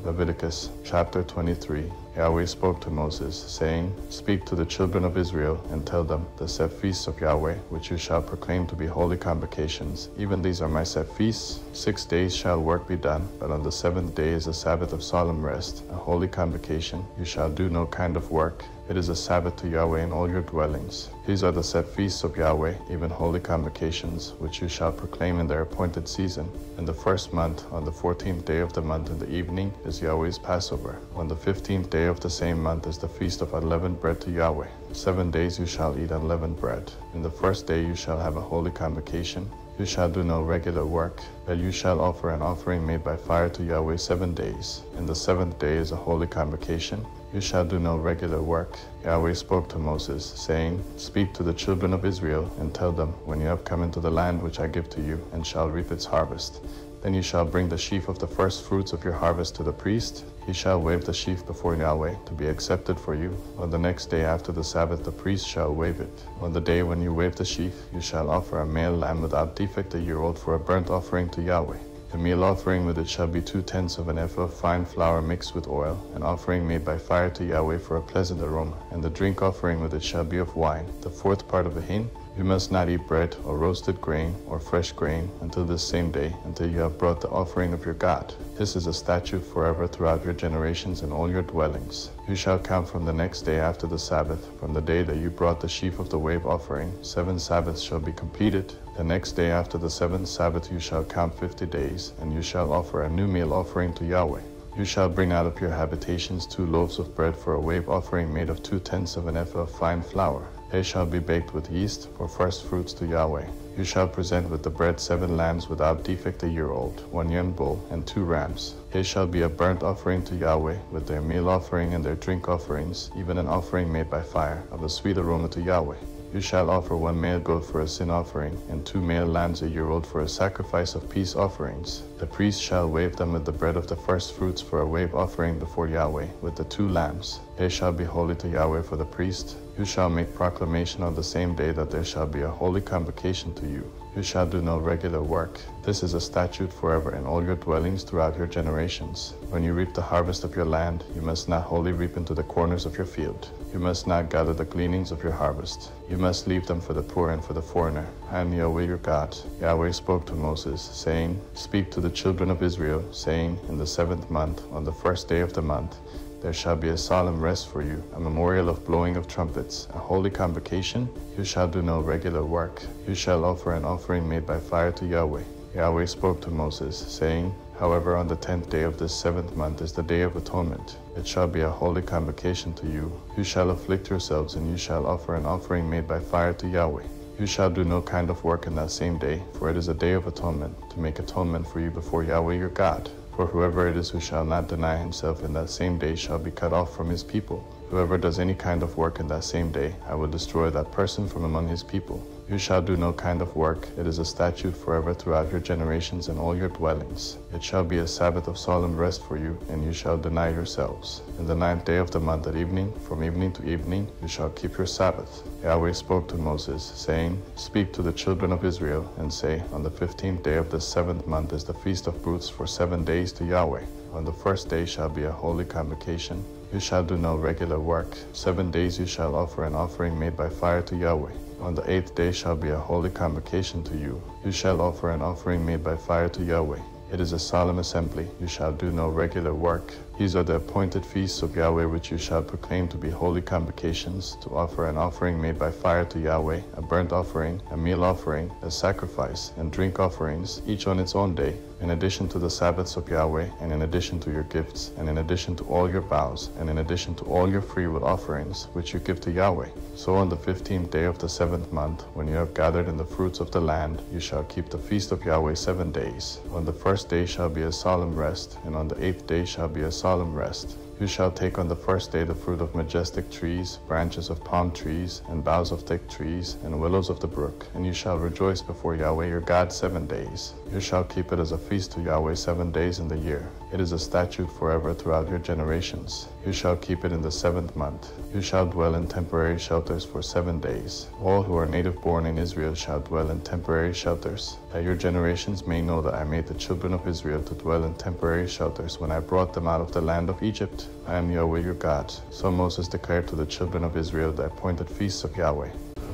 Leviticus chapter 23. Yahweh spoke to Moses, saying, Speak to the children of Israel, and tell them, the set feasts of Yahweh, which you shall proclaim to be holy convocations. Even these are my set feasts. 6 days shall work be done, but on the 7th day is a Sabbath of solemn rest, a holy convocation. You shall do no kind of work. It is a Sabbath to Yahweh in all your dwellings. These are the set feasts of Yahweh, even holy convocations, which you shall proclaim in their appointed season. In the 1st month, on the 14th day of the month in the evening, is Yahweh's Passover. On the 15th day of the same month is the feast of unleavened bread to Yahweh. 7 days you shall eat unleavened bread. In the 1st day you shall have a holy convocation. You shall do no regular work, but you shall offer an offering made by fire to Yahweh 7 days. In the 7th day is a holy convocation. You shall do no regular work. Yahweh spoke to Moses, saying, Speak to the children of Israel, and tell them, when you have come into the land which I give to you, and shall reap its harvest, then you shall bring the sheaf of the first fruits of your harvest to the priest. He shall wave the sheaf before Yahweh, to be accepted for you. On the next day after the Sabbath the priest shall wave it. On the day when you wave the sheaf, you shall offer a male lamb without defect, a year old, for a burnt offering to Yahweh. The meal offering with it shall be 2/10 of an ephah of fine flour mixed with oil, an offering made by fire to Yahweh for a pleasant aroma. And the drink offering with it shall be of wine, the 4th part of a hin. You must not eat bread or roasted grain or fresh grain until this same day, until you have brought the offering of your God. This is a statute forever throughout your generations in all your dwellings. You shall count from the next day after the Sabbath, from the day that you brought the sheaf of the wave offering. 7 Sabbaths shall be completed. The next day after the 7th Sabbath you shall count 50 days, and you shall offer a new meal offering to Yahweh. You shall bring out of your habitations 2 loaves of bread for a wave offering made of 2/10 of an ephah of fine flour. They shall be baked with yeast for first fruits to Yahweh. You shall present with the bread 7 lambs without defect, a year old, 1 young bull, and 2 rams. They shall be a burnt offering to Yahweh, with their meal offering and their drink offerings, even an offering made by fire, of a sweet aroma to Yahweh. You shall offer 1 male goat for a sin offering, and 2 male lambs a year old for a sacrifice of peace offerings. The priest shall wave them with the bread of the first fruits for a wave offering before Yahweh, with the 2 lambs. They shall be holy to Yahweh for the priest. You shall make proclamation on the same day that there shall be a holy convocation to you. You shall do no regular work. This is a statute forever in all your dwellings throughout your generations. When you reap the harvest of your land, you must not wholly reap into the corners of your field. You must not gather the gleanings of your harvest. You must leave them for the poor and for the foreigner. I am Yahweh your God. Yahweh spoke to Moses, saying, Speak to the children of Israel, saying, In the 7th month, on the 1st day of the month, there shall be a solemn rest for you, a memorial of blowing of trumpets, a holy convocation. You shall do no regular work. You shall offer an offering made by fire to Yahweh. Yahweh spoke to Moses, saying, However, on the 10th day of this 7th month is the Day of Atonement. It shall be a holy convocation to you. You shall afflict yourselves, and you shall offer an offering made by fire to Yahweh. You shall do no kind of work in that same day, for it is a day of atonement, to make atonement for you before Yahweh your God. For whoever it is who shall not deny himself in that same day shall be cut off from his people. Whoever does any kind of work in that same day, I will destroy that person from among his people. You shall do no kind of work. It is a statute forever throughout your generations in all your dwellings. It shall be a Sabbath of solemn rest for you, and you shall deny yourselves. In the 9th day of the month at evening, from evening to evening, you shall keep your Sabbath. Yahweh spoke to Moses, saying, Speak to the children of Israel, and say, On the 15th day of the 7th month is the Feast of Booths for 7 days to Yahweh. On the 1st day shall be a holy convocation. You shall do no regular work. 7 days you shall offer an offering made by fire to Yahweh. On the 8th day shall be a holy convocation to you. You shall offer an offering made by fire to Yahweh. It is a solemn assembly. You shall do no regular work. These are the appointed feasts of Yahweh which you shall proclaim to be holy convocations, to offer an offering made by fire to Yahweh, a burnt offering, a meal offering, a sacrifice, and drink offerings, each on its own day, in addition to the Sabbaths of Yahweh, and in addition to your gifts, and in addition to all your vows, and in addition to all your freewill offerings, which you give to Yahweh. So on the 15th day of the 7th month, when you have gathered in the fruits of the land, you shall keep the feast of Yahweh 7 days. On the 1st day shall be a solemn rest, and on the 8th day shall be a solemn rest. You shall take on the 1st day the fruit of majestic trees, branches of palm trees, and boughs of thick trees, and willows of the brook, and you shall rejoice before Yahweh your God 7 days. You shall keep it as a feast to Yahweh 7 days in the year. It is a statute forever throughout your generations. You shall keep it in the 7th month. You shall dwell in temporary shelters for 7 days. All who are native born in Israel shall dwell in temporary shelters, that your generations may know that I made the children children of Israel to dwell in temporary shelters when I brought them out of the land of Egypt. I am Yahweh your God. So Moses declared to the children of Israel the appointed feasts of Yahweh.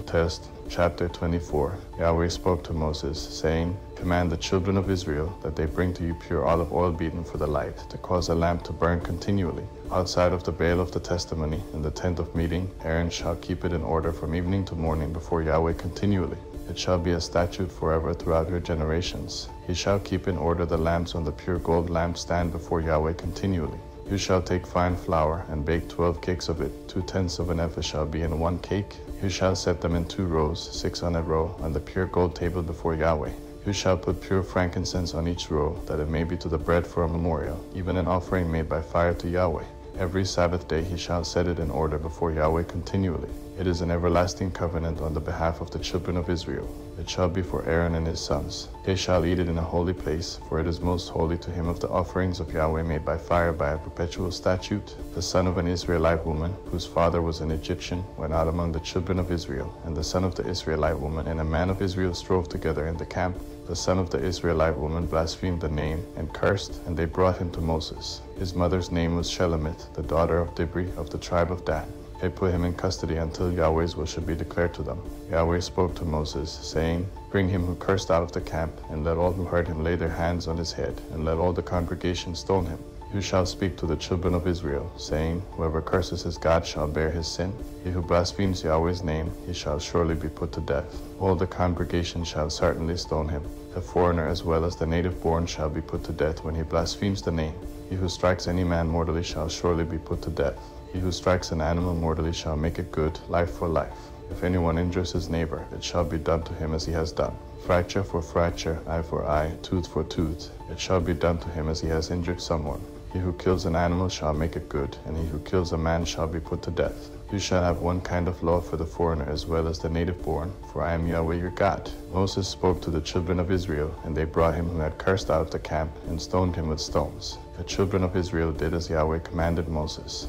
Test, chapter 24. Yahweh spoke to Moses, saying, Command the children of Israel that they bring to you pure olive oil beaten for the light, to cause a lamp to burn continually. Outside of the veil of the testimony, in the tent of meeting, Aaron shall keep it in order from evening to morning before Yahweh continually. It shall be a statute forever throughout your generations. He shall keep in order the lamps on the pure gold lampstand before Yahweh continually. You shall take fine flour and bake 12 cakes of it. 2/10 of an ephah shall be in one cake. You shall set them in 2 rows, 6 on a row, on the pure gold table before Yahweh. You shall put pure frankincense on each row, that it may be to the bread for a memorial, even an offering made by fire to Yahweh. Every Sabbath day he shall set it in order before Yahweh continually. It is an everlasting covenant on the behalf of the children of Israel. It shall be for Aaron and his sons. They shall eat it in a holy place, for it is most holy to him of the offerings of Yahweh made by fire by a perpetual statute. The son of an Israelite woman, whose father was an Egyptian, went out among the children of Israel, and the son of the Israelite woman and a man of Israel strove together in the camp. The son of the Israelite woman blasphemed the name and cursed, and they brought him to Moses. His mother's name was Shelemith, the daughter of Dibri of the tribe of Dan. They put him in custody until Yahweh's will should be declared to them. Yahweh spoke to Moses, saying, Bring him who cursed out of the camp, and let all who heard him lay their hands on his head, and let all the congregation stone him. You shall speak to the children of Israel, saying, Whoever curses his God shall bear his sin. He who blasphemes Yahweh's name, he shall surely be put to death. All the congregation shall certainly stone him. The foreigner as well as the native-born shall be put to death when he blasphemes the name. He who strikes any man mortally shall surely be put to death. He who strikes an animal mortally shall make it good, life for life. If anyone injures his neighbor, it shall be done to him as he has done. Fracture for fracture, eye for eye, tooth for tooth. It shall be done to him as he has injured someone. He who kills an animal shall make it good, and he who kills a man shall be put to death. You shall have one kind of law for the foreigner as well as the native-born, for I am Yahweh your God. Moses spoke to the children of Israel, and they brought him who had cursed out of the camp, and stoned him with stones. The children of Israel did as Yahweh commanded Moses.